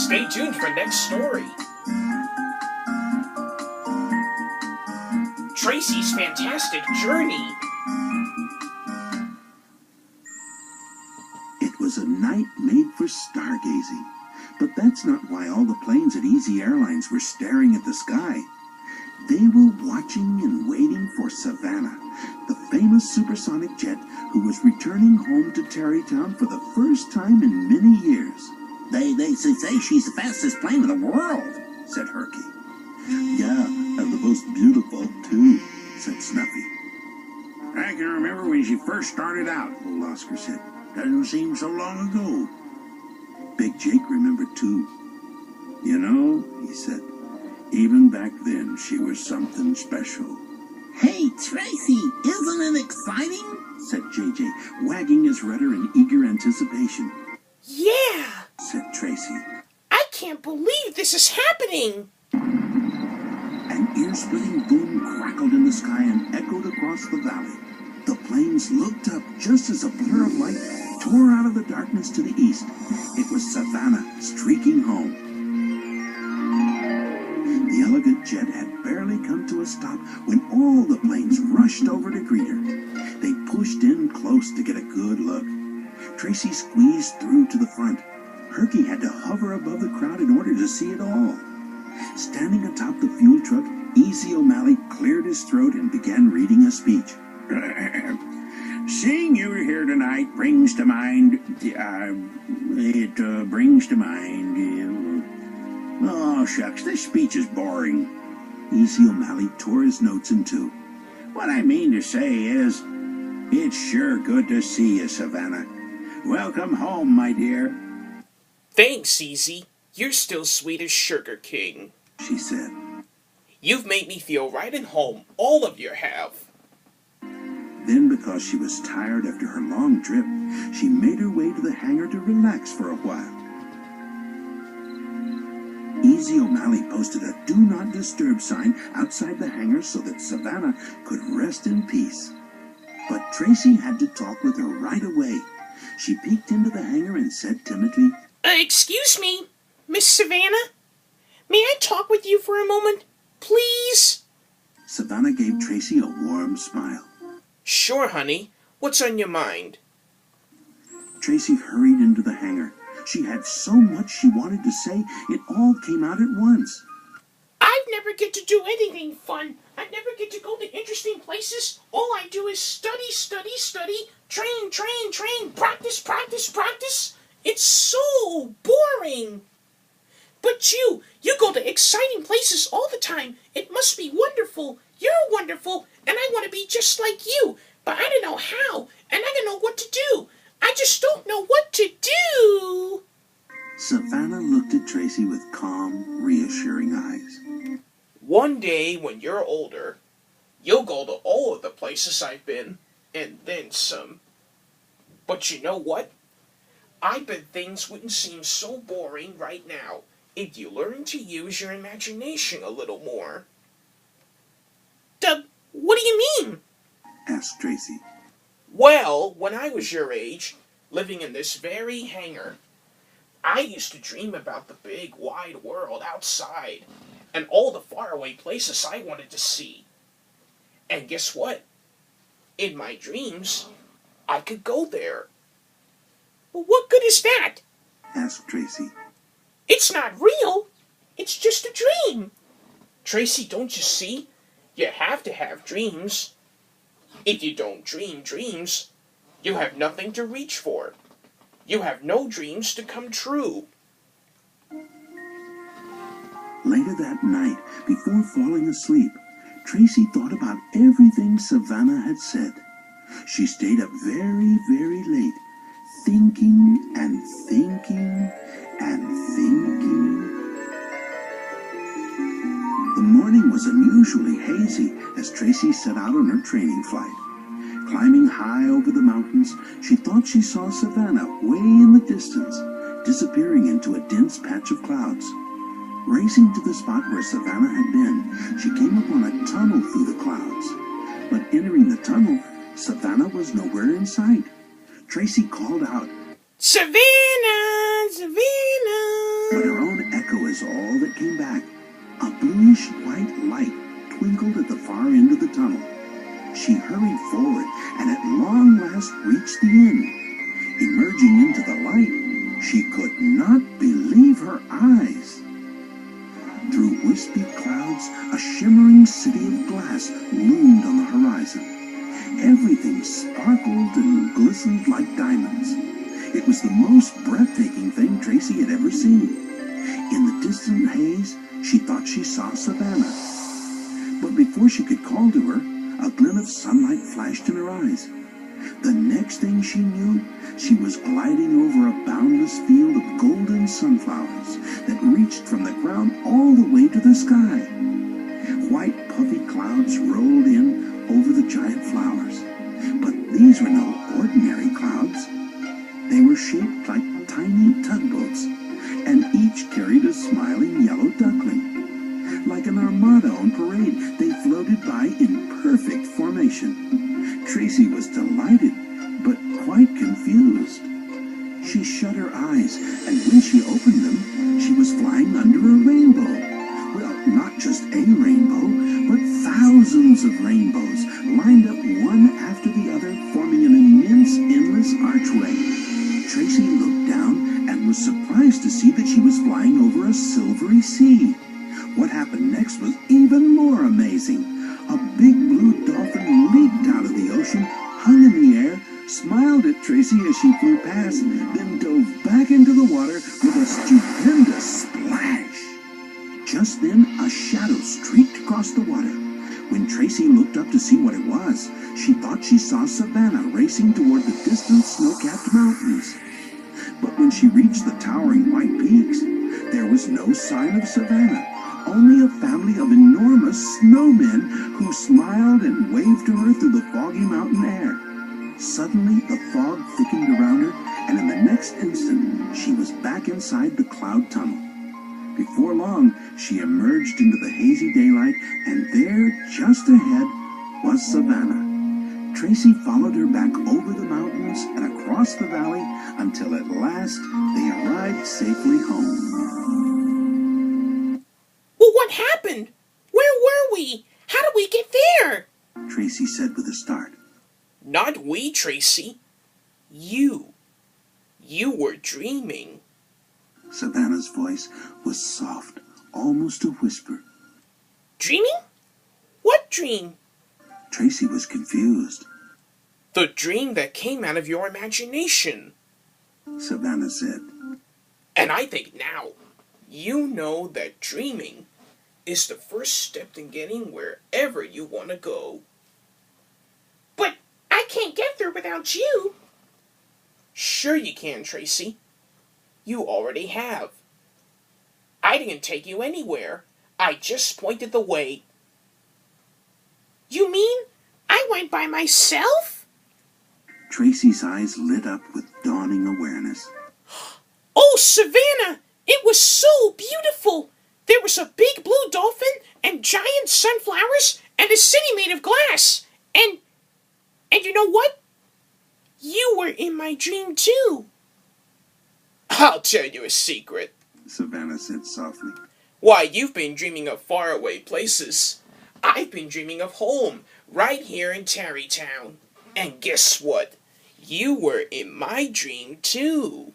Stay tuned for next story. Tracy's Fantastic Journey. It was a night made for stargazing, but that's not why all the planes at Easy Airlines were staring at the sky. They were watching and waiting for Savannah, the famous supersonic jet who was returning home to Tarrytown for the first time in many years. They say she's the fastest plane in the world, said Herky. Yeah, and the most beautiful, too, said Snuffy. I can remember when she first started out, Old Oscar said. Doesn't seem so long ago. Big Jake remembered, too. You know, he said, even back then she was something special. Hey, Tracy, isn't it exciting? Said JJ, wagging his rudder in eager anticipation. Yeah, said Tracy. I can't believe this is happening. An ear-splitting boom crackled in the sky and echoed across the valley. The planes looked up just as a blur of light tore out of the darkness to the east. It was Savannah streaking home. The elegant jet had barely come to a stop when all the planes rushed over to greet her. They pushed in close to get a good look. Tracy squeezed through to the front. Herky had to hover above the crowd in order to see it all. Standing atop the fuel truck, Easy O'Malley cleared his throat and began reading a speech. Seeing you here tonight brings to mind, oh, shucks, this speech is boring. Easy O'Malley tore his notes in two. What I mean to say is, it's sure good to see you, Savannah. Welcome home, my dear. Thanks, Easy. You're still sweet as Sugar King, she said. You've made me feel right at home, all of you have. Then, because she was tired after her long trip, she made her way to the hangar to relax for a while. Easy O'Malley posted a Do Not Disturb sign outside the hangar so that Savannah could rest in peace. But Tracy had to talk with her right away. She peeked into the hangar and said timidly, Excuse me, Miss Savannah? May I talk with you for a moment, please? Savannah gave Tracy a warm smile. Sure, honey. What's on your mind? Tracy hurried into the hangar. She had so much she wanted to say, it all came out at once. I never get to do anything fun. I never get to go to interesting places. All I do is study, train, practice. It's so boring. But you go to exciting places all the time. It must be wonderful. You're wonderful, and I want to be just like you. But I don't know how, and I don't know what to do. I just don't know what to do. Savannah looked at Tracy with calm, reassuring eyes. One day, when you're older, you'll go to all of the places I've been, and then some. But you know what? I bet things wouldn't seem so boring right now if you learn to use your imagination a little more. What do you mean? Asked Tracy. Well, when I was your age, living in this very hangar, I used to dream about the big, wide world outside and all the faraway places I wanted to see. And guess what? In my dreams, I could go there. Well, what good is that? Asked Tracy. It's not real. It's just a dream. Tracy, don't you see? You have to have dreams. If you don't dream dreams, you have nothing to reach for. You have no dreams to come true. Later that night, before falling asleep, Tracy thought about everything Savannah had said. She stayed up very, very late, thinking and thinking and thinking. The morning was unusually hazy as Tracy set out on her training flight. Climbing high over the mountains, she thought she saw Savannah way in the distance, disappearing into a dense patch of clouds. Racing to the spot where Savannah had been, she came upon a tunnel through the clouds. But entering the tunnel, Savannah was nowhere in sight. Tracy called out, Savannah! Savannah! But her own echo is all that came back. A bluish white light twinkled at the far end of the tunnel. She hurried forward and at long last reached the end. Emerging into the light, she could not believe her eyes. Through wispy clouds, a shimmering city of glass loomed on the horizon. Everything sparkled and glistened like diamonds. It was the most breathtaking thing Tracy had ever seen. In the distant haze, she thought she saw Savannah. But before she could call to her, a glint of sunlight flashed in her eyes. The next thing she knew, she was gliding over a boundless field of golden sunflowers that reached from the ground all the way to the sky. White puffy clouds rolled in over the giant flowers. But these were no ordinary clouds. They were shaped like tiny tugboats, and each carried a smiling yellow duckling. Like an armada on parade, they floated by in perfect formation. Tracy was delighted, but quite confused. She shut her eyes, and when she opened them, she was flying under a rainbow. Well, not just a rainbow, but thousands of rainbows, lined up one after the other, forming an immense, endless archway. Tracy looked down and was surprised to see that she was flying over a silvery sea. What happened next was even more amazing. A big blue dolphin leaped out of the ocean, hung in the air, smiled at Tracy as she flew past, then dove back into the water with a stupendous splash. Just then, a shadow streaked across the water. When Tracy looked up to see what it was, she thought she saw Savannah racing toward the distant snow-capped mountains. But when she reached the towering white peaks, there was no sign of Savannah, only a family of enormous snowmen who smiled and waved to her through the foggy mountain air. Suddenly, the fog thickened around her, and in the next instant, she was back inside the cloud tunnel. Before long, she emerged into the hazy daylight, and there, just ahead, was Savannah. Tracy followed her back over the mountains and across the valley until at last they arrived safely home. Well, what happened? Where were we? How did we get there? Tracy said with a start. Not we, Tracy. You. You were dreaming. Savannah's voice was soft, almost a whisper. Dreaming? What dream? Tracy was confused. The dream that came out of your imagination, Savannah said. And I think now, you know that dreaming is the first step in getting wherever you want to go. But I can't get there without you. Sure you can, Tracy. You already have. I didn't take you anywhere. I just pointed the way. You mean I went by myself? Tracy's eyes lit up with dawning awareness. Oh, Savannah! It was so beautiful! There was a big blue dolphin and giant sunflowers and a city made of glass. And you know what? You were in my dream too. I'll tell you a secret, Savannah said softly. Why, you've been dreaming of faraway places. I've been dreaming of home, right here in Tarrytown. And guess what? You were in my dream too.